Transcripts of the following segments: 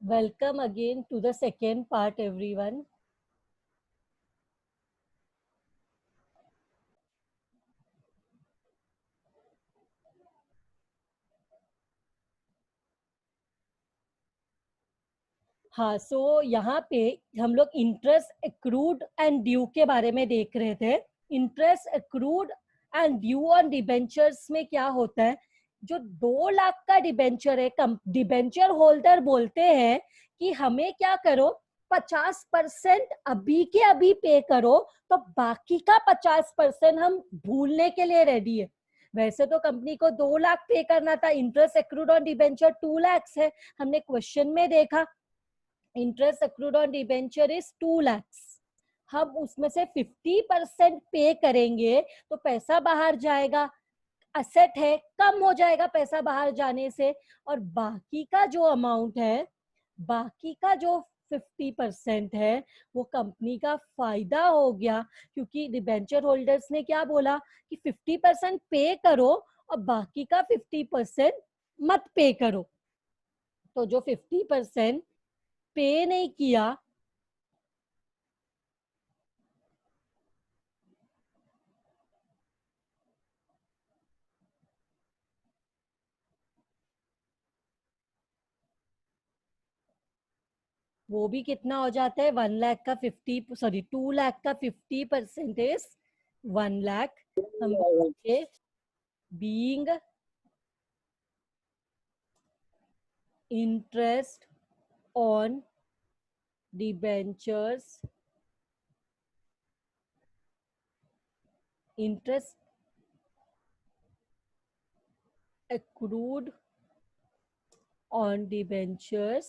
Welcome again to the second part, everyone. हाँ, सो यहाँ पे हम लोग इंटरेस्ट एक्रूड एंड ड्यू के बारे में देख रहे थे. Interest accrued and due on debentures में क्या होता है, जो 2 लाख का डिबेंचर है, डिबेंचर होल्डर बोलते हैं कि हमें क्या करो, 50% अभी के अभी पे करो, तो बाकी का 50% हम भूलने के लिए रेडी है. वैसे तो कंपनी को 2 लाख पे करना था, interest accrued on debenture 2 lakh है. हमने क्वेश्चन में देखा interest accrued on debenture is 2 lakhs. हम उसमें से 50% पे करेंगे तो पैसा बाहर जाएगा, असेट है, कम हो जाएगा पैसा बाहर जाने से. और बाकी का जो अमाउंट है, बाकी का जो 50% है, वो कंपनी का फायदा हो गया. क्योंकि डिबेंचर होल्डर्स ने क्या बोला कि 50% पे करो और बाकी का 50% मत पे करो. तो जो 50% पे नहीं किया, वो भी कितना हो जाता है, 1 लाख का 2 लाख का 50% इज 1 लाख. हम बोलेंगे being interest on debentures, interest accrued on debentures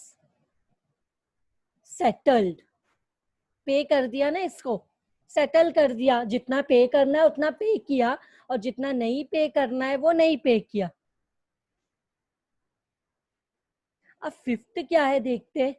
settled. पे कर दिया ना, इसको सेटल कर दिया, जितना पे करना है उतना पे किया और जितना नहीं पे करना है वो नहीं पे किया. अब फिफ्थ क्या है देखते हैं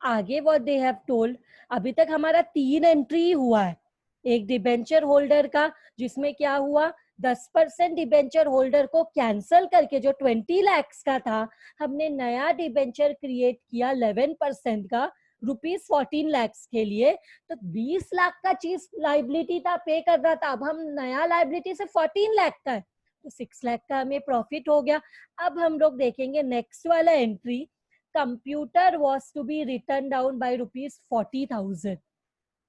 आगे, व्हाट दे हैव टोल्ड. अभी तक हमारा 3 एंट्री हुआ है. एक डिबेंचर होल्डर का, जिसमें क्या हुआ, 10% डिबेंचर होल्डर को कैंसल करके जो 20 lakhs का था, हमने नया डिबेंचर क्रिएट किया 11% का ₹14 lakhs के लिए. तो 20 लाख का चीज लाइबिलिटी था, पे करना था. अब हम नया लाइबिलिटी से 14 लाख का है, तो 6 लाख का हमें प्रॉफिट हो गया. अब हम लोग देखेंगे नेक्स्ट वाला entry, computer was to be written down by ₹40,000.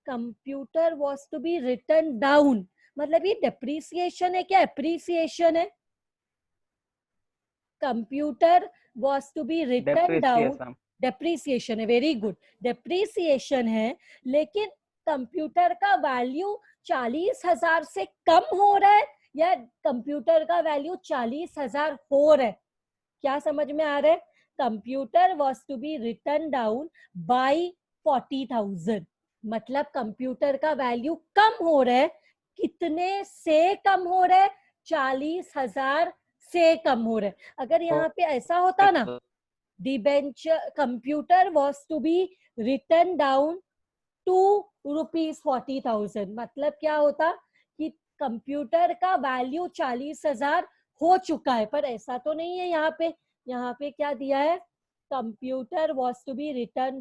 computer was to be written down मतलब ये depreciation है क्या appreciation है? computer was to be written down, depreciation है, वेरी गुड, depreciation है. लेकिन कंप्यूटर का वैल्यू 40,000 से कम हो रहा है या कंप्यूटर का वैल्यू 40,000 हो रहा है? क्या समझ में आ रहा है? Computer was to be written down by 40,000, मतलब कंप्यूटर का वैल्यू कम हो रहा है. कितने से कम हो रहा है? 40,000 से कम हो रहा है. अगर यहाँ पे ऐसा होता ना, debenture computer was to be written down to ₹40,000, मतलब क्या होता कि कंप्यूटर का वैल्यू 40,000 हो चुका है. पर ऐसा तो नहीं है यहाँ पे. यहाँ पे क्या दिया है, computer was to be written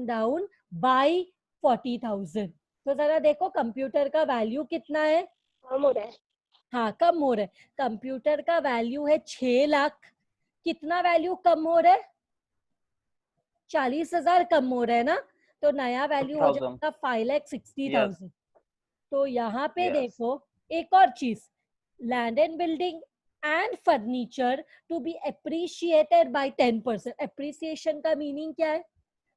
down by 40,000. तो जरा देखो कंप्यूटर का वैल्यू कितना है, कम हो रहा है. हाँ कम हो रहा है. कंप्यूटर का वैल्यू है 6 लाख. कितना वैल्यू कम हो रहा है? 40,000 कम हो रहा है ना. तो नया वैल्यू हो जाएगा 5,60,000. तो यहाँ पे देखो एक और चीज, land and building and furniture to be appreciated by 10%. Appreciation का मीनिंग क्या है?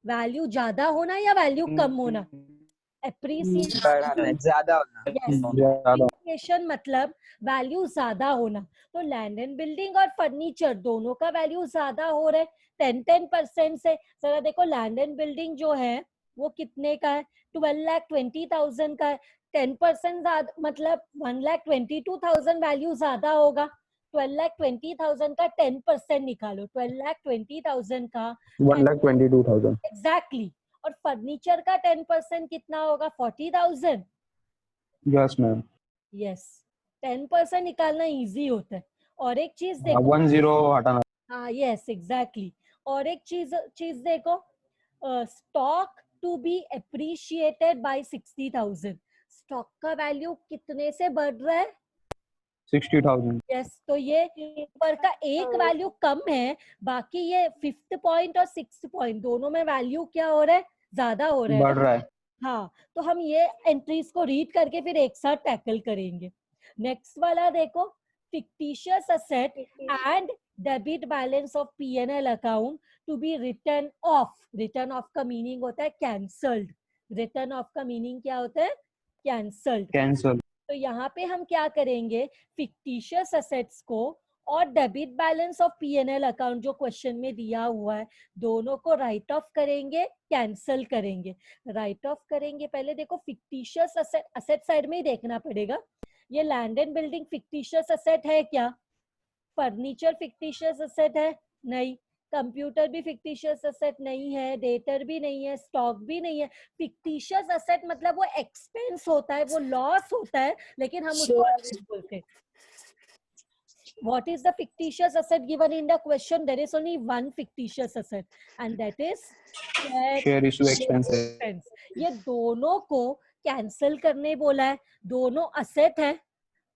वैल्यू ज्यादा होना या वैल्यू कम होना? एप्रिसिएशन, ज्यादा होना. एप्रिसिएशन मतलब वैल्यू ज्यादा होना. तो लैंड एंड बिल्डिंग और फर्नीचर दोनों का वैल्यू ज्यादा हो रहा है 10% से. जरा देखो लैंड एंड बिल्डिंग जो है वो कितने का है? 12,20,000 का है. 10% मतलब 1,22,000 वैल्यू ज्यादा होगा. 12,20,000 का 10% निकालो, 12,20,000 का 1,22,000. एग्जैक्टली. और फर्नीचर का 10% कितना होगा? 40,000. Yes ma'am. यस, 10% निकालना इजी होता है. और एक चीज देखो, 10 हटाना. हाँ यस एग्जैक्टली. और एक चीज चीज देखो, stock to be appreciated by 60,000, stock का वैल्यू कितने से बढ़ रहा है? 60,000. यस, तो ये ऊपर का एक वैल्यू कम है, बाकी ये 5th पॉइंट और 6th पॉइंट दोनों में वैल्यू क्या हो रहा है? ज्यादा हो रहा है बढ़ ना? रहा है. हाँ, तो हम ये एंट्रीज को रीड करके फिर एक साथ टैकल करेंगे। नेक्स्ट वाला देखो, fictitious asset and debit balance of P&L account to be written off. Written of का मीनिंग होता है कैंसल्ड। रिटर्न ऑफ का मीनिंग क्या होता है? कैंसल्ड। Cancel. तो यहाँ पे हम क्या करेंगे, फिक्टिशियस असेट्स को और debit balance of P&L account जो क्वेश्चन में दिया हुआ है, दोनों को राइट ऑफ करेंगे, कैंसल करेंगे। राइट ऑफ करेंगे, पहले देखो फिक्टिशियस असेट, असेट साइड में ही देखना पड़ेगा। ये land and building fictitious asset है क्या? फर्नीचर फिक्टिशियस असेट है? नहीं। कंप्यूटर भी फिक्टिशियस असेट नहीं है, डेटर भी नहीं है, स्टॉक भी नहीं है। फिक्टिशियस असेट मतलब वो एक्सपेंस होता है, वो लॉस होता है, लेकिन हम उसको असेट बोलते हैं। What is the fictitious asset given in the question? There is only one fictitious asset, and that is Share issue expenses. expense. ये दोनों को कैंसिल करने बोला है। दोनों असेट है,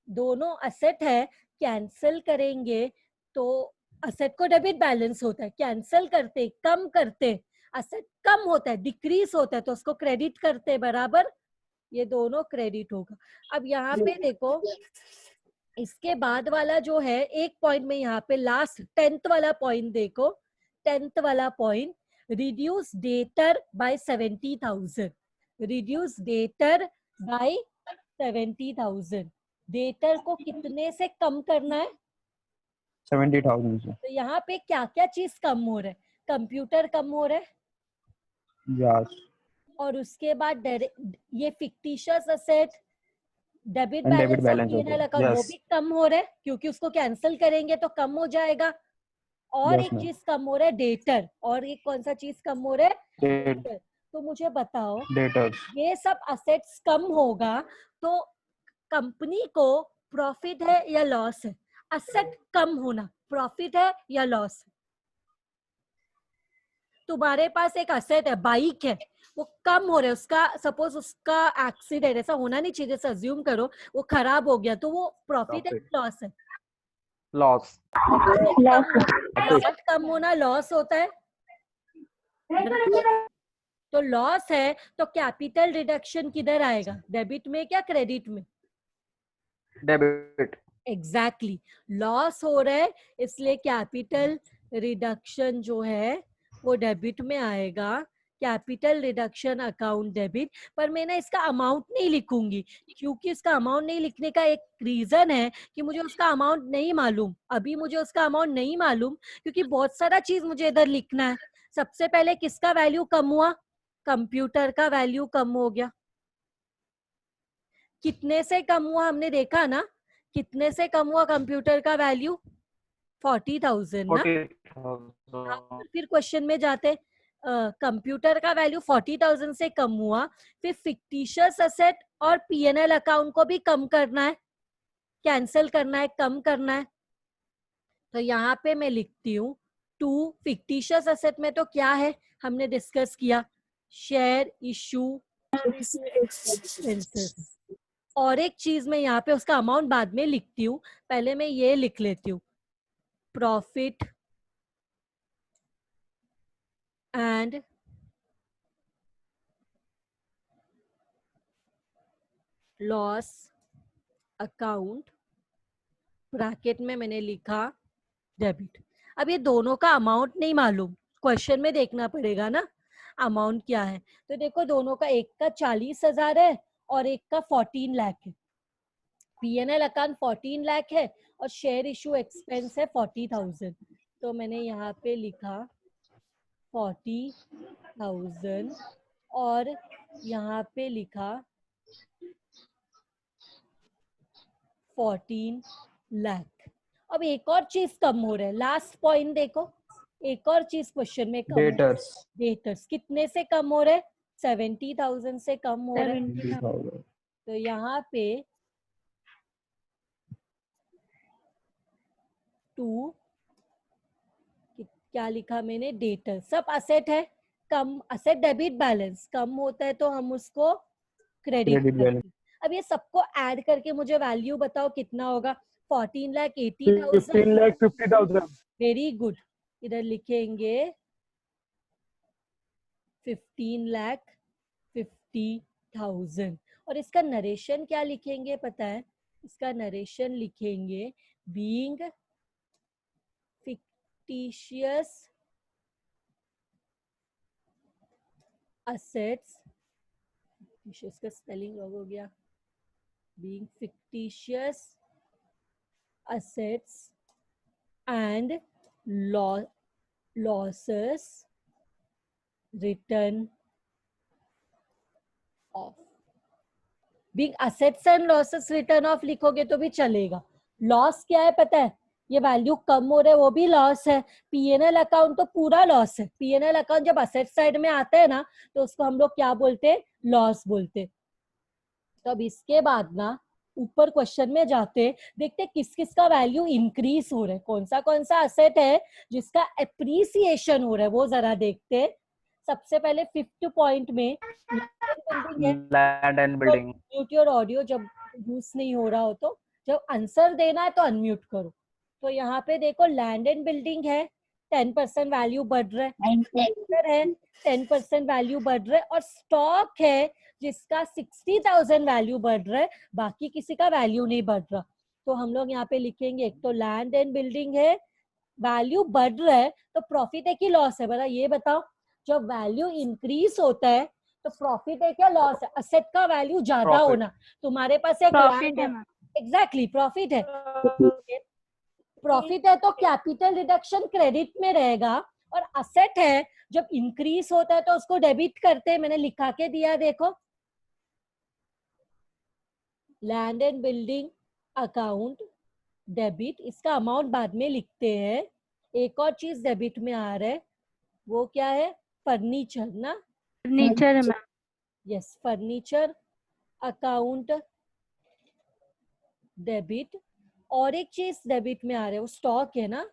दोनों असेट है, कैंसिल करेंगे तो असेट को डेबिट बैलेंस होता है, कैंसिल करते कम करते असेट कम होता है, डिक्रीज होता है, तो उसको क्रेडिट करते बराबर, ये दोनों क्रेडिट होगा। अब यहाँ पे देखो, इसके बाद वाला जो है एक पॉइंट में यहाँ पे लास्ट 10th वाला पॉइंट देखो, 10th वाला point, reduce debtor by 70,000। Reduce debtor by 70,000। Debtor को कितने से कम करना है? 70,000. तो यहाँ पे क्या क्या चीज कम हो रहा है? कंप्यूटर कम हो रहा है, Yes. और उसके बाद ये fictitious asset, debit And debit balance of balance P&L also. Account, वो Yes. भी कम हो रहा है क्योंकि उसको कैंसिल करेंगे तो कम हो जाएगा। और Yes, एक ma'am. चीज कम हो रहा है, डेटर। और एक कौन सा चीज कम हो रहा है? Date. डेटर। तो मुझे बताओ, Debtors. ये सब असेट्स कम होगा तो कंपनी को प्रॉफिट है या लॉस है? असेट कम होना प्रॉफिट है या लॉस है? तुम्हारे पास एक असेट है, बाइक है, वो कम हो रहा है, उसका सपोज उसका एक्सीडेंट, ऐसा होना नहीं चाहिए, जैसे अज्यूम करो वो खराब हो गया, तो वो प्रॉफिट है Profit. लॉस है? Loss. असेट कम होना लॉस होता है, तो लॉस है तो कैपिटल रिडक्शन किधर आएगा? डेबिट में क्या क्रेडिट में? Debit. एग्जैक्टली, लॉस हो रहा है इसलिए कैपिटल रिडक्शन जो है वो डेबिट में आएगा। Capital reduction account debit. पर मैं ना इसका अमाउंट नहीं लिखूंगी, क्योंकि इसका अमाउंट नहीं लिखने का एक रीजन है कि मुझे उसका अमाउंट नहीं मालूम। अभी मुझे उसका अमाउंट नहीं मालूम क्योंकि बहुत सारा चीज मुझे इधर लिखना है। सबसे पहले किसका वैल्यू कम हुआ? कंप्यूटर का वैल्यू कम हो गया। कितने से कम हुआ हमने देखा ना? कितने से कम हुआ कंप्यूटर का वैल्यू? 40,000 ना? 40,000. फिर क्वेश्चन में जाते, कंप्यूटर का वैल्यू 40,000 से कम हुआ, फिर फिक्टिशियस असेट और P&L अकाउंट को भी कम करना है, कैंसिल करना है, कम करना है। तो यहाँ पे मैं लिखती हूँ 2। फिक्टिशियस असेट में तो क्या है हमने डिस्कस किया, शेयर इशू एक्सपेंसेस। और एक चीज मैं यहाँ पे उसका अमाउंट बाद में लिखती हूँ, पहले मैं ये लिख लेती हूँ, profit and loss account, bracket में मैंने लिखा डेबिट। अब ये दोनों का अमाउंट नहीं मालूम, क्वेश्चन में देखना पड़ेगा ना अमाउंट क्या है। तो देखो दोनों का, एक का 40,000 है और एक का 14 लाख है। P&L अकाउंट 14 लाख है और शेयर इशू एक्सपेंस है 40,000। तो मैंने यहाँ पे लिखा 40,000 और यहाँ पे लिखा 14 लाख। अब एक और चीज कम हो रहा है, लास्ट पॉइंट देखो, एक और चीज क्वेश्चन में कम हो रहा है। Debtors. डेटर्स कितने से कम हो रहे हैं? 70,000 से कम हो रहे हैं। 70,000. तो यहाँ पे 2 क्या लिखा मैंने, डेटर, सब असेट है, कम असेट डेबिट बैलेंस कम होता है तो हम उसको क्रेडिट क्रेडिट बैलेंस करते हैं। अब ये सबको ऐड करके मुझे वैल्यू बताओ कितना होगा, 14,80,000। 15,50,000। वेरी गुड, इधर लिखेंगे 15,50,000। और इसका नरेशन क्या लिखेंगे पता है, इसका नरेशन लिखेंगे बीइंग फिक्टिशियस assets, fictitious का स्पेलिंग रॉन्ग हो गया, being fictitious assets and losses written off। being assets and losses written off लिखोगे तो भी चलेगा। लॉस क्या है पता है, ये वैल्यू कम हो रहा है वो भी लॉस है। पीएनएल अकाउंट तो पूरा लॉस है। पीएनएल अकाउंट जब असेट साइड में आता है ना तो उसको हम लोग क्या बोलते हैं, लॉस बोलते हैं। तो अब इसके बाद ना ऊपर क्वेश्चन में जाते, देखते किस किस का वैल्यू इंक्रीज हो रहा है, कौन सा असेट है जिसका एप्रिसिएशन हो रहा है, वो जरा देखते। सबसे पहले 5th पॉइंट में बिल्डिंग है। Land and building. Mute your audio जब यूज नहीं हो रहा हो तो, जब आंसर देना है तो अनम्यूट करो। तो यहाँ पे देखो लैंड एंड बिल्डिंग है, 10% वैल्यू बढ़ रहा है, 10% वैल्यू बढ़ रहा है, और स्टॉक है जिसका 60,000 वैल्यू बढ़ रहा है, बाकी किसी का वैल्यू नहीं बढ़ रहा। तो हम लोग यहाँ पे लिखेंगे, एक तो लैंड एंड बिल्डिंग है, वैल्यू बढ़ रहा है, तो प्रॉफिट है कि लॉस है, बता ये बताओ। जब वैल्यू इंक्रीज होता है तो प्रॉफिट है क्या लॉस है, असेट का वैल्यू ज्यादा Profit। होना। तुम्हारे पास एक प्रॉफिट लैंड है है, मैम। एग्जैक्टली प्रॉफिट है। प्रॉफिट है तो कैपिटल रिडक्शन क्रेडिट में रहेगा, और असेट है जब इंक्रीज होता है तो उसको डेबिट करते हैं। मैंने लिखा के दिया देखो, land and building account debit, इसका अमाउंट बाद में लिखते हैं। एक और चीज डेबिट में आ रहा है, वो क्या है, फर्नीचर ना, फर्नीचर है ma'am. Yes furniture account debit. और एक चीज डेबिट में आ रहा है, वो स्टॉक है ना,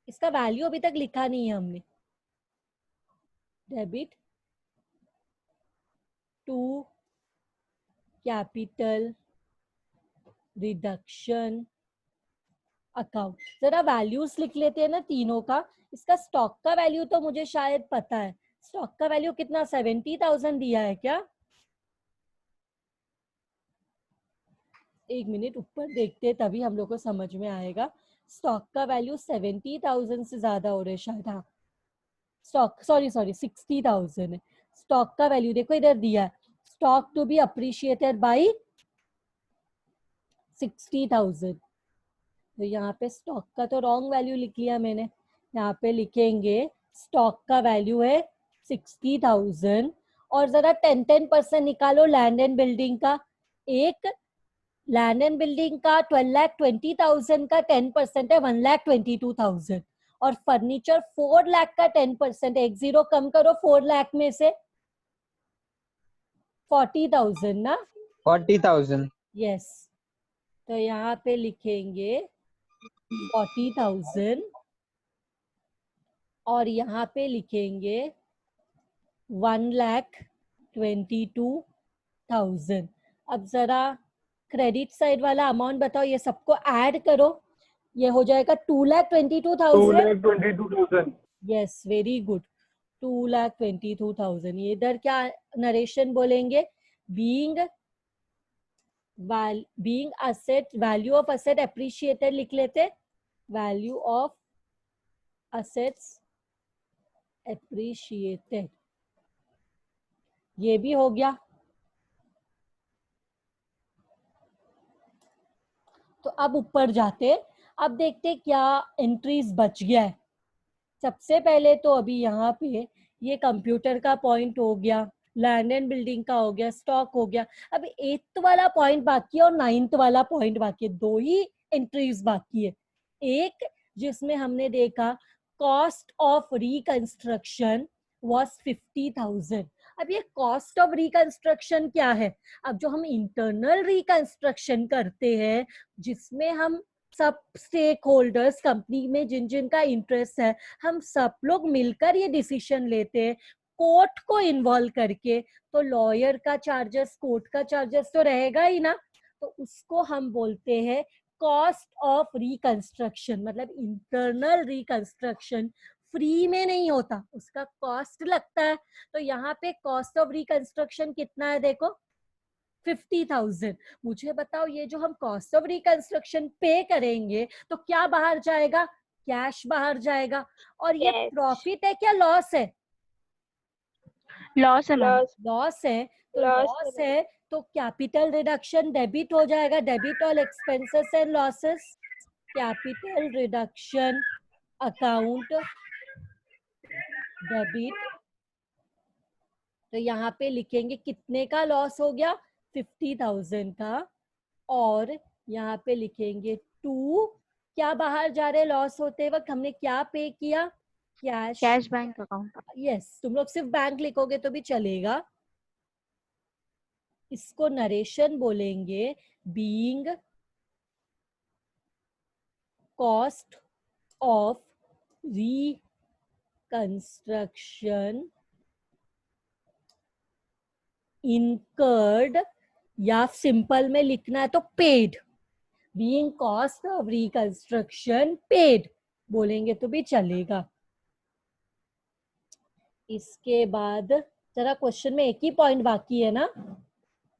इसका वैल्यू अभी तक लिखा नहीं है हमने। Debit to capital reduction account, जरा वैल्यूज लिख लेते हैं ना तीनों का। इसका स्टॉक का वैल्यू तो मुझे शायद पता है, स्टॉक का वैल्यू कितना, 70,000 दिया है क्या, एक मिनट ऊपर देखते हैं तभी हम लोग को समझ में आएगा। स्टॉक का वैल्यू 70,000 से ज्यादा हो रहा है शायद, हाँ स्टॉक सॉरी 60,000 है। स्टॉक का वैल्यू देखो इधर दिया है, stock to be appreciated by 60,000। तो यहाँ पे स्टॉक का तो रॉन्ग वैल्यू लिख लिया मैंने, यहाँ पे लिखेंगे स्टॉक का वैल्यू है 60,000। और जरा 10% निकालो लैंड एंड बिल्डिंग का। एक लैंड एंड बिल्डिंग का 12,20,000 का 10% है 1,22,000, और फर्नीचर 4 लाख का 10% है, एक जीरो कम करो 4 लाख में से, 40,000 ना, 40,000। यस। तो यहाँ पे लिखेंगे 40,000 और यहाँ पे लिखेंगे 1,22,000। अब जरा क्रेडिट साइड वाला अमाउंट बताओ, ये सबको ऐड करो, ये हो जाएगा 2,22,000। 2,22,000। Yes very good, 2,22,000। ये इधर क्या नरेशन बोलेंगे, being asset, value of asset appreciated लिख लेते, वैल्यू ऑफ असेट्स एप्रिशिएटेड, ये भी हो गया। तो अब ऊपर जाते, अब देखते क्या एंट्रीज बच गया है। सबसे पहले तो अभी यहाँ पे ये कंप्यूटर का पॉइंट हो गया, लैंड एंड बिल्डिंग का हो गया, स्टॉक हो गया। अब 8th वाला पॉइंट बाकी है और 9th वाला पॉइंट बाकी है, दो ही एंट्रीज बाकी है। एक जिसमें हमने देखा कॉस्ट ऑफ रिकंस्ट्रक्शन वाज 50,000। अब ये कॉस्ट ऑफ रिकंस्ट्रक्शन क्या है, अब जो हम इंटरनल रिकंस्ट्रक्शन करते हैं जिसमें हम सब स्टेक होल्डर्स कंपनी में जिन जिन का इंटरेस्ट है, हम सब लोग मिलकर ये डिसीजन लेते हैं कोर्ट को इन्वॉल्व करके, तो लॉयर का चार्जेस, कोर्ट का चार्जेस तो रहेगा ही ना, तो उसको हम बोलते हैं कॉस्ट ऑफ रिकंस्ट्रक्शन। मतलब इंटरनल रिकंस्ट्रक्शन फ्री में नहीं होता, उसका कॉस्ट लगता है। तो यहाँ पे कॉस्ट ऑफ रिकंस्ट्रक्शन कितना है, देखो 50,000। मुझे बताओ, ये जो हम कॉस्ट ऑफ रिकंस्ट्रक्शन पे करेंगे तो क्या बाहर जाएगा, कैश बाहर जाएगा। और ये Cash. प्रॉफिट है क्या लॉस है, लॉस है मैम। Loss. लॉस है। तो Loss लॉस है। है तो कैपिटल रिडक्शन डेबिट हो जाएगा, debit all expenses and losses, capital reduction account debit. तो यहाँ पे लिखेंगे कितने का लॉस हो गया, 50,000 का। और यहाँ पे लिखेंगे टू, क्या बाहर जा रहे लॉस होते वक्त हमने क्या पे किया, cash. Cash bank account. Yes, तुम लोग सिर्फ बैंक लिखोगे तो भी चलेगा। इसको नरेशन बोलेंगे, being cost of reconstruction incurred, या सिंपल में लिखना है तो paid, being cost of reconstruction paid बोलेंगे तो भी चलेगा। इसके बाद जरा क्वेश्चन में एक ही पॉइंट बाकी है ना,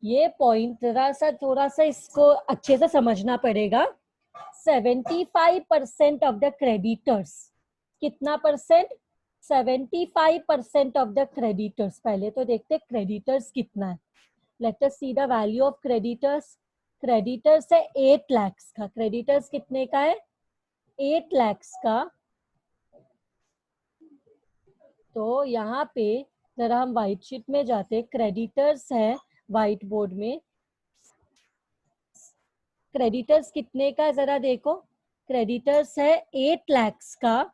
ये पॉइंट जरा सा थोड़ा सा इसको अच्छे से समझना पड़ेगा। 75% ऑफ द क्रेडिटर्स, कितना परसेंट, 75% ऑफ द क्रेडिटर्स। पहले तो देखते क्रेडिटर्स कितना है। Let us see the value of creditors. Creditors है 8 लाख का। क्रेडिटर्स कितने का है, 8 लाख का। तो यहाँ पे जरा हम व्हाइट शीट में जाते, क्रेडिटर्स है व्हाइट बोर्ड में, क्रेडिटर्स कितने का जरा देखो, क्रेडिटर्स है 8 लाख का।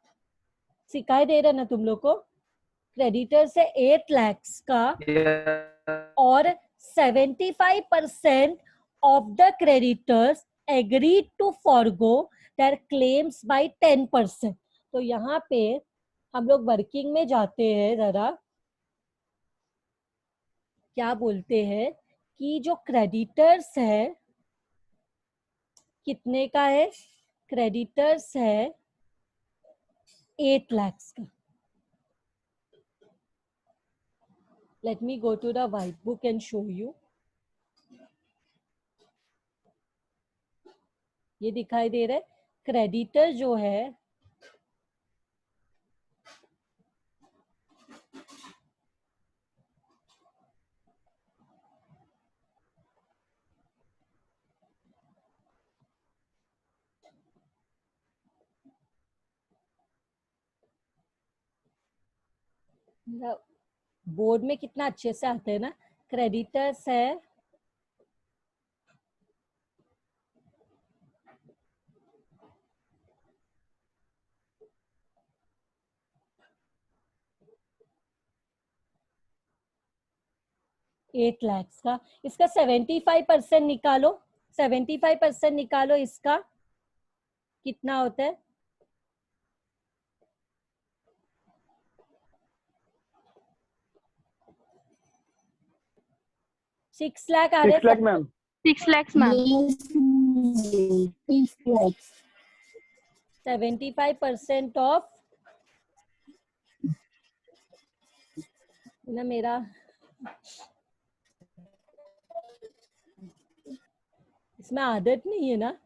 सिखाई दे रहा ना तुम लोग को, क्रेडिटर्स है 8 लाख का। और 75% of the creditors agreed to forgo their claims by 10%। तो यहाँ पे हम लोग वर्किंग में जाते हैं, जरा क्या बोलते हैं कि जो क्रेडिटर्स है कितने का है, क्रेडिटर्स है 8 लाख का। Let me go to the white book and show you. ये दिखाई दे रहा है, क्रेडिटर जो है बोर्ड में कितना अच्छे से आते हैं ना, क्रेडिटर्स है 8 लाख का। इसका 75% निकालो, 75% निकालो, इसका कितना होता है, 6 लाख आ रहे 6 lakh, ma'am. 6 lakhs ma'am. 75% of ना, मेरा इसमें आदत नहीं है ना,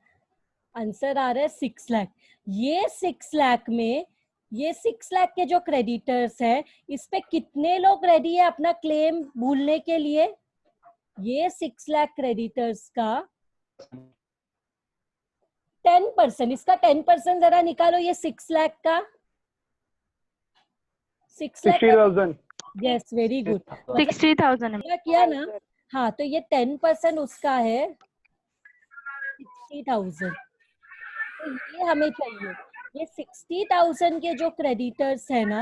आंसर आ रहा है 6 लाख। ये 6 लाख में, ये 6 लाख के जो क्रेडिटर्स है, इस पे कितने लोग रेडी है अपना क्लेम भूलने के लिए, ये 6 लाख क्रेडिटर्स का 10%, इसका 10% जरा निकालो, ये 6 लाख का 6 लाख। 60,000. यस, वेरी गुड, 60,000 है। क्या किया ना। हाँ, तो ये 10% उसका है 60,000। तो ये हमें चाहिए, ये 60,000 के जो क्रेडिटर्स है ना,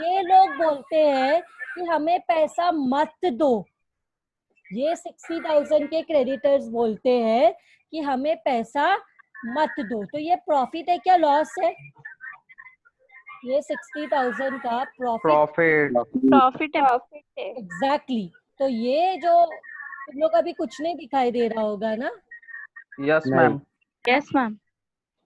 ये लोग बोलते हैं कि हमें पैसा मत दो। ये 60,000 के क्रेडिटर्स बोलते हैं कि हमें पैसा मत दो। तो ये प्रॉफिट है क्या लॉस है? ये 60,000 का प्रॉफिट। Profit. प्रॉफिट है। एग्जैक्टली तो ये जो तुम लोग अभी कुछ नहीं दिखाई दे रहा होगा ना। Yes, नहीं। ma'am. Yes ma'am.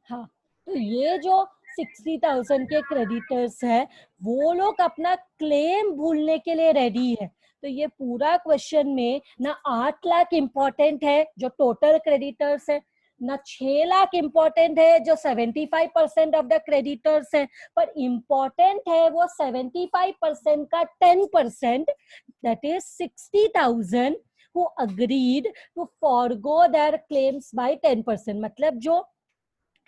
हाँ, तो ये जो 60,000 के क्रेडिटर्स है वो लोग अपना क्लेम भूलने के लिए रेडी है। तो ये पूरा क्वेश्चन में ना 8 लाख इम्पोर्टेंट है जो टोटल क्रेडिटर्स है, ना 6 लाख इम्पोर्टेंट है जो 75% ऑफ द क्रेडिटर्स है, पर इम्पोर्टेंट है वो 75% का 10%, that is 60,000 who agreed to forgo their claims by 10%। मतलब जो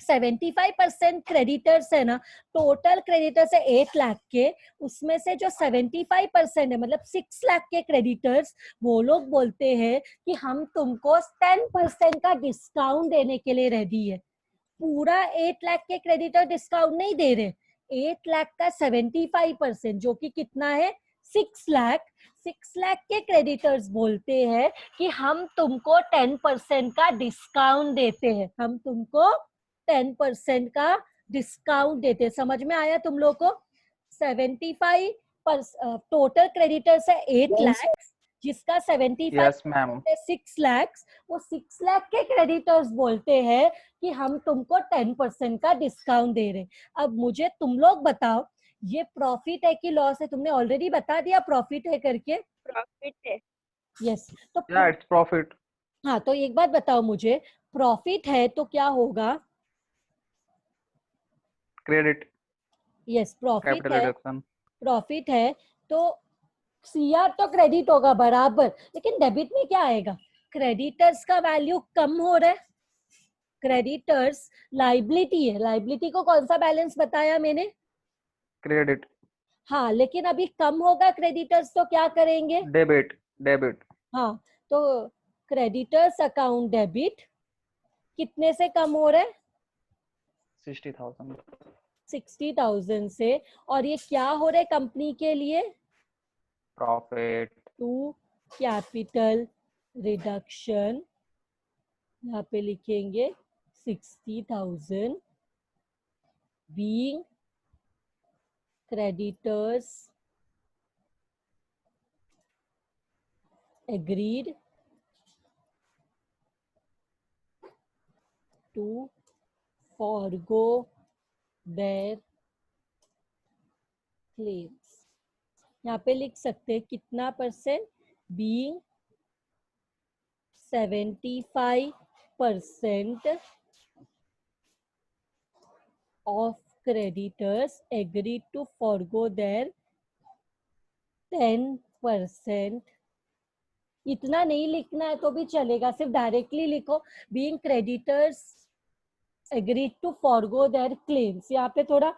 75% क्रेडिटर्स है ना, टोटल क्रेडिटर्स है 8 लाख के, उसमें से जो 75% है मतलब 6 लाख के क्रेडिटर्स, वो लोग बोलते हैं कि हम तुमको 10% का डिस्काउंट देने के लिए रेडी है। पूरा 8 लाख के क्रेडिटर डिस्काउंट नहीं दे रहे, 8 लाख का 75% जो कि कितना है 6 लाख। 6 लाख के क्रेडिटर्स बोलते हैं कि हम तुमको 10% का डिस्काउंट देते हैं, हम तुमको 10% का डिस्काउंट देते हैं। समझ में आया तुम लोग को? 75 टोटल क्रेडिटर्स है 8 लाख, जिसका 75 Yes, ma'am. 6 लाख। वो 6 लाख के क्रेडिटर्स बोलते हैं कि हम तुमको 10% का डिस्काउंट दे रहे। अब मुझे तुम लोग बताओ ये प्रॉफिट है कि लॉस है? तुमने ऑलरेडी बता दिया प्रॉफिट है करके। प्रॉफिट है। यस तो Yeah, it's profit. हाँ, तो एक बात बताओ मुझे, प्रॉफिट है तो क्या होगा? Credit. यस प्रॉफिट Capital है, reduction. प्रॉफिट है तो सीआर तो क्रेडिट होगा बराबर, लेकिन डेबिट में क्या आएगा? क्रेडिटर्स का वैल्यू कम हो रहा है, क्रेडिटर्स लाइबिलिटी है, लाइबिलिटी को कौन सा बैलेंस बताया मैंने? Credit. हाँ, लेकिन अभी कम होगा क्रेडिटर्स तो क्या करेंगे? Debit. Debit. हाँ, तो क्रेडिटर्स अकाउंट डेबिट कितने से कम हो रहा है? 60,000. 60,000 से। और ये क्या हो रहा है कंपनी के लिए? Profit. टू कैपिटल रिडक्शन, यहाँ पे लिखेंगे 60,000 being creditors agreed to forgo their claims। यहाँ पे लिख सकते हैं कितना percent? being 75% of creditors agreed to forgo their 10%। इतना नहीं लिखना है तो भी चलेगा, सिर्फ डायरेक्टली लिखो being creditors agreed to forgo their claims. यहाँ पे थोड़ा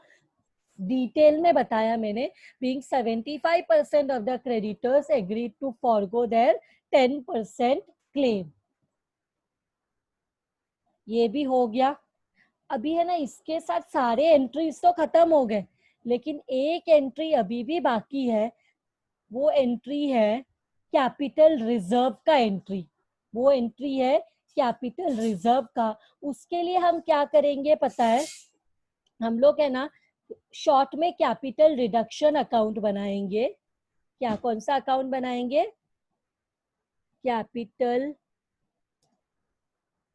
डिटेल में बताया मैंने, being 75% of the creditors agreed to forgo their 10% claim. ये भी हो गया। अभी है ना, इसके साथ सारे एंट्रीज तो खत्म हो गए, लेकिन एक एंट्री अभी भी बाकी है। वो एंट्री है कैपिटल रिजर्व का एंट्री, वो एंट्री है कैपिटल रिजर्व का। उसके लिए हम क्या करेंगे पता है? हम लोग है ना शॉर्ट में कैपिटल रिडक्शन अकाउंट बनाएंगे। क्या, कौन सा अकाउंट बनाएंगे? कैपिटल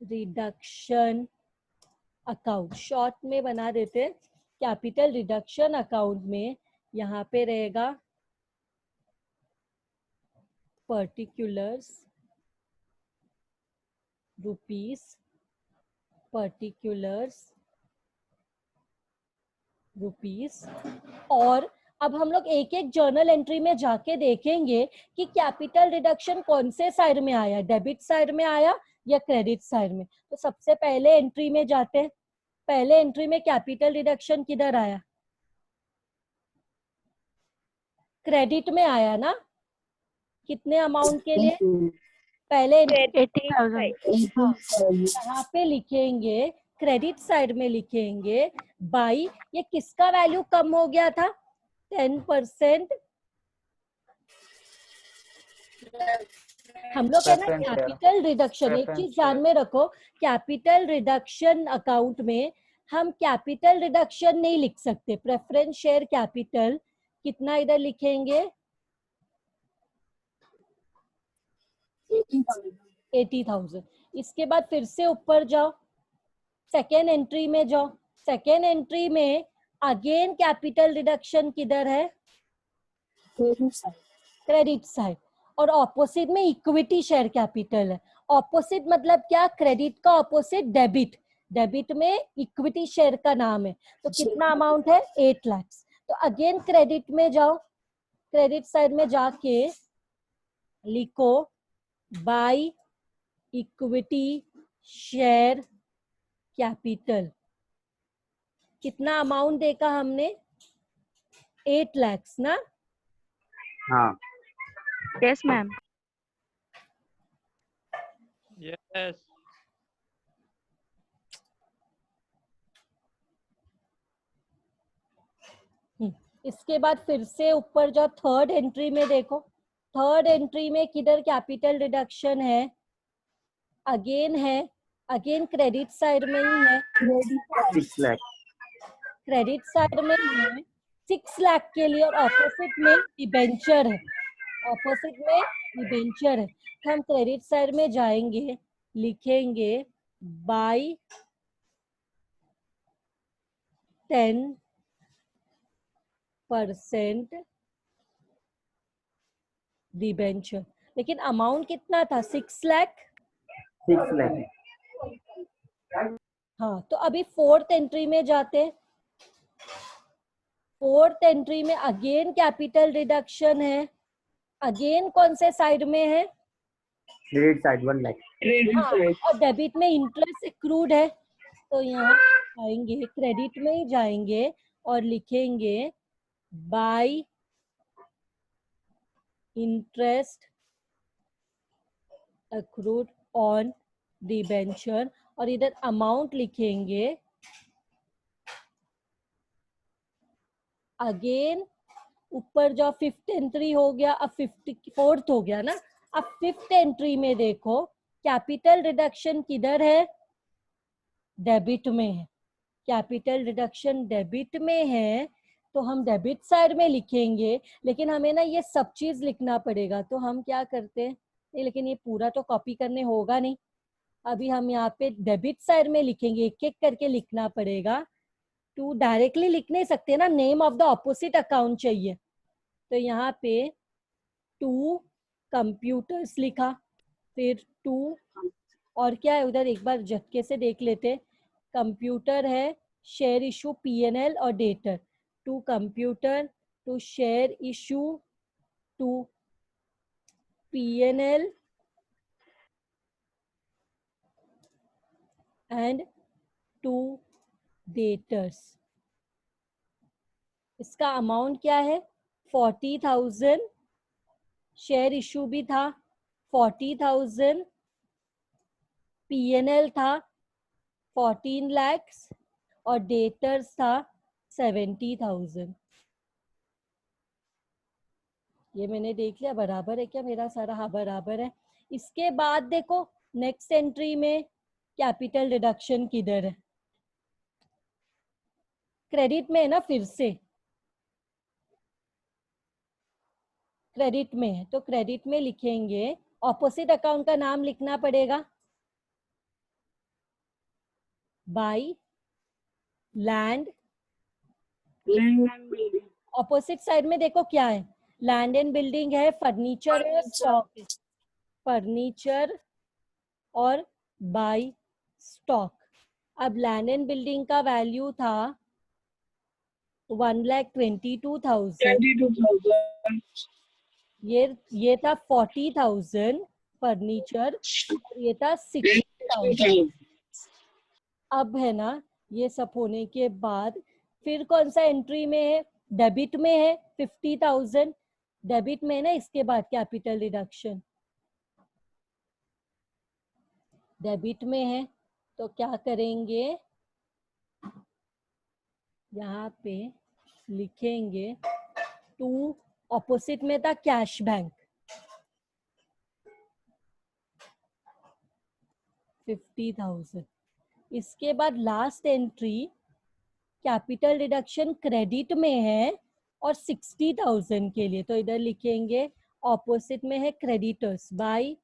रिडक्शन अकाउंट शॉर्ट में बना देते हैं। कैपिटल रिडक्शन अकाउंट में यहाँ पे रहेगा पर्टिकुलर्स रुपीस, पर्टिकुलर्स रुपीस। और अब हम लोग एक एक जर्नल एंट्री में जाके देखेंगे कि कैपिटल रिडक्शन कौन से साइड में आया, डेबिट साइड में आया या क्रेडिट साइड में। तो सबसे पहले एंट्री में जाते हैं। पहले एंट्री में कैपिटल रिडक्शन किधर आया? क्रेडिट में आया ना। कितने अमाउंट के लिए? पहले 80,000। यहाँ पे लिखेंगे, क्रेडिट साइड में लिखेंगे बाई, ये किसका वैल्यू कम हो गया था? 10%। हम लोग है ना Preference share. कैपिटल रिडक्शन, एक Preference चीज ध्यान में रखो, कैपिटल रिडक्शन अकाउंट में हम कैपिटल रिडक्शन नहीं लिख सकते। प्रेफरेंस शेयर कैपिटल कितना इधर लिखेंगे? 80,000। इसके बाद फिर से ऊपर जाओ, सेकेंड एंट्री में जाओ। सेकेंड एंट्री में अगेन कैपिटल रिडक्शन किधर है? Credit side. और ऑपोजिट में इक्विटी शेयर कैपिटल है। ऑपोजिट मतलब क्या? क्रेडिट का ऑपोजिट डेबिट। डेबिट में इक्विटी शेयर का नाम है। तो कितना अमाउंट है? 8 लाख। तो अगेन क्रेडिट में जाओ, क्रेडिट साइड में जाके लिखो बाय इक्विटी शेयर कैपिटल। कितना अमाउंट देखा हमने? 8 लाख ना? हाँ. Yes, ma'am. Yes. इसके बाद फिर से ऊपर जाओ, थर्ड एंट्री में देखो। थर्ड एंट्री में किधर कैपिटल रिडक्शन है? अगेन है, अगेन क्रेडिट साइड में ही है। 6 lakh. क्रेडिट साइड में ही है 6 लाख के लिए, और ऑपोजिट में डिबेंचर है। ऑपोजिट में डिबेंचर है। तो हम क्रेडिट साइड में जाएंगे, लिखेंगे बाय 10% डिबेंचर। लेकिन अमाउंट कितना था? 6 लाख। 6 lakh. हाँ, तो अभी फोर्थ एंट्री में जाते हैं। फोर्थ एंट्री में अगेन कैपिटल रिडक्शन है। अगेन कौन से साइड में है? Credit side 1 lakh. हाँ, और डेबिट में इंटरेस्ट एक्रूड है। तो यहाँ आएंगे, क्रेडिट में ही जाएंगे और लिखेंगे bye interest accrued on debenture, और इधर अमाउंट लिखेंगे अगेन। ऊपर जाओ, फिफ्थ एंट्री हो गया, अब 54th हो गया ना। अब फिफ्थ एंट्री में देखो कैपिटल रिडक्शन किधर है? डेबिट में है। कैपिटल रिडक्शन डेबिट में है, तो हम डेबिट साइड में लिखेंगे। लेकिन हमें ना ये सब चीज लिखना पड़ेगा, तो हम क्या करते हैं? नहीं, लेकिन ये पूरा तो कॉपी करने होगा नहीं। अभी हम यहाँ पे डेबिट साइड में लिखेंगे, एक एक करके लिखना पड़ेगा। टू डायरेक्टली लिख नहीं सकते ना, name of the opposite account चाहिए। तो यहाँ पे टू कंप्यूटर्स लिखा, फिर टू और क्या है उधर, एक बार झटके से देख लेते। कंप्यूटर है, शेयर इशू पीएनएल और debtor. To computer, to share issue, to PNL and to debtors. इसका अमाउंट क्या है? 40,000। शेयर इशू भी था 40,000, पीएनएल था 14 लाख और डेटर्स था 70,000। ये मैंने देख लिया, बराबर है क्या मेरा सारा? हाँ, बराबर है। इसके बाद देखो नेक्स्ट एंट्री में कैपिटल रिडक्शन किधर है? क्रेडिट में है ना, फिर से क्रेडिट में है। तो क्रेडिट में लिखेंगे, ऑपोजिट अकाउंट का नाम लिखना पड़ेगा, बाय लैंड। ऑपोजिट साइड में देखो क्या है? लैंड एंड बिल्डिंग है, फर्नीचर है, स्टॉक है। फर्नीचर और बाय स्टॉक। अब लैंड एंड बिल्डिंग का वैल्यू था 1,22,000। ये था 40,000 फर्नीचर, और ये था 60,000। अब है ना, ये सब होने के बाद फिर कौन सा एंट्री में है? डेबिट में है 50,000। डेबिट में ना, इसके बाद कैपिटल रिडक्शन डेबिट में है। तो क्या करेंगे? यहाँ पे लिखेंगे टू, ऑपोजिट में था कैश बैंक। 50,000। इसके बाद last entry capital reduction credit में है और 60,000 के लिए, तो इधर लिखेंगे ऑपोजिट में है क्रेडिटर्स, बाय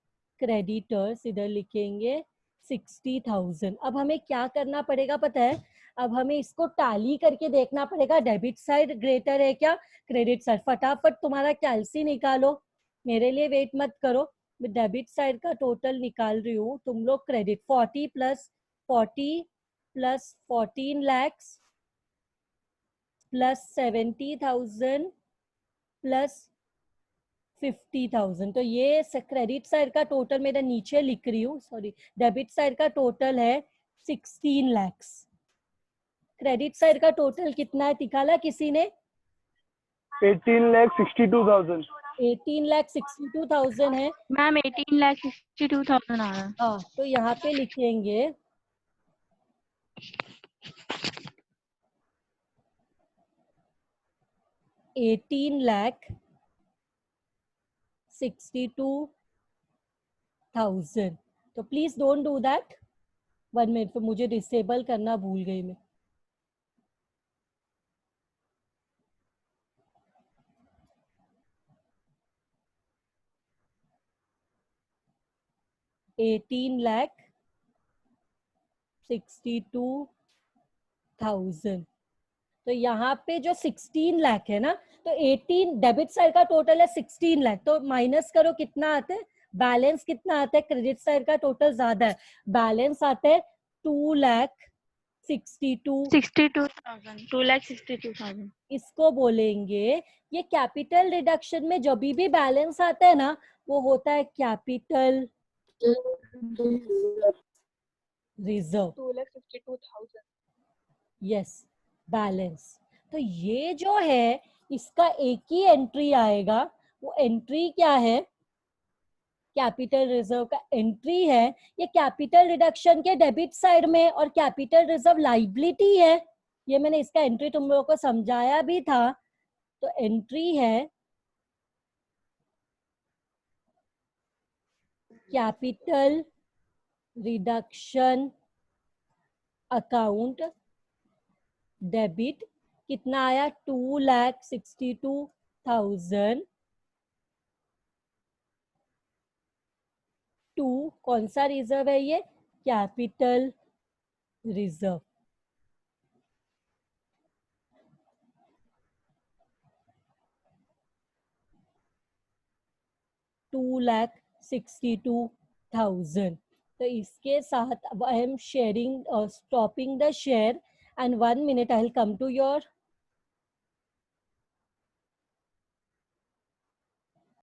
क्रेडिटर्स, इधर लिखेंगे 60,000। अब हमें क्या करना पड़ेगा पता है, अब हमें इसको टैली करके देखना पड़ेगा, डेबिट साइड ग्रेटर है क्या क्रेडिट साइड। फटाफट तुम्हारा कैलसी निकालो, मेरे लिए वेट मत करो, मैं डेबिट साइड का टोटल निकाल रही हूँ, तुम लोग credit 40 plus 40 plus 14 lakhs plus 70,000 plus 50,000, तो ये क्रेडिट साइड का टोटल मेरा नीचे लिख रही हूँ, सॉरी, डेबिट साइड का टोटल है 16 lakhs। क्रेडिट साइड का टोटल कितना है निकाला किसी ने? 18,62,000। 18,62,000 है मैम 18,62,000 आ रहा है। हाँ, तो यहाँ पे लिखेंगे 18,62,000। तो please don't do that, 1 minute, तो मुझे डिसेबल करना भूल गई मैं। $18,62,000। तो यहाँ पे जो 16 लाख है ना, तो 18 डेबिट साइड का टोटल है 16 लाख, तो माइनस करो कितना आता है, बैलेंस कितना आता है, क्रेडिट साइड का टोटल ज्यादा है, बैलेंस आता है 2,62,000। इसको बोलेंगे, ये कैपिटल रिडक्शन में जब भी बैलेंस आता है ना, वो होता है कैपिटल रिजर्व। 2,62,000। Yes, balance. तो ये जो है इसका एक ही एंट्री आएगा, वो एंट्री क्या है, कैपिटल रिजर्व का एंट्री है, ये कैपिटल रिडक्शन के डेबिट साइड में, और कैपिटल रिजर्व लाइबिलिटी है, ये मैंने इसका एंट्री तुम लोगों को समझाया भी था। तो एंट्री है कैपिटल रिडक्शन अकाउंट डेबिट, कितना आया 2,62,000 टू कौन सा रिजर्व है ये, कैपिटल रिजर्व। $2,62,000। तो इसके साथ अब I am sharing, stopping the share, and 1 minute I will come to your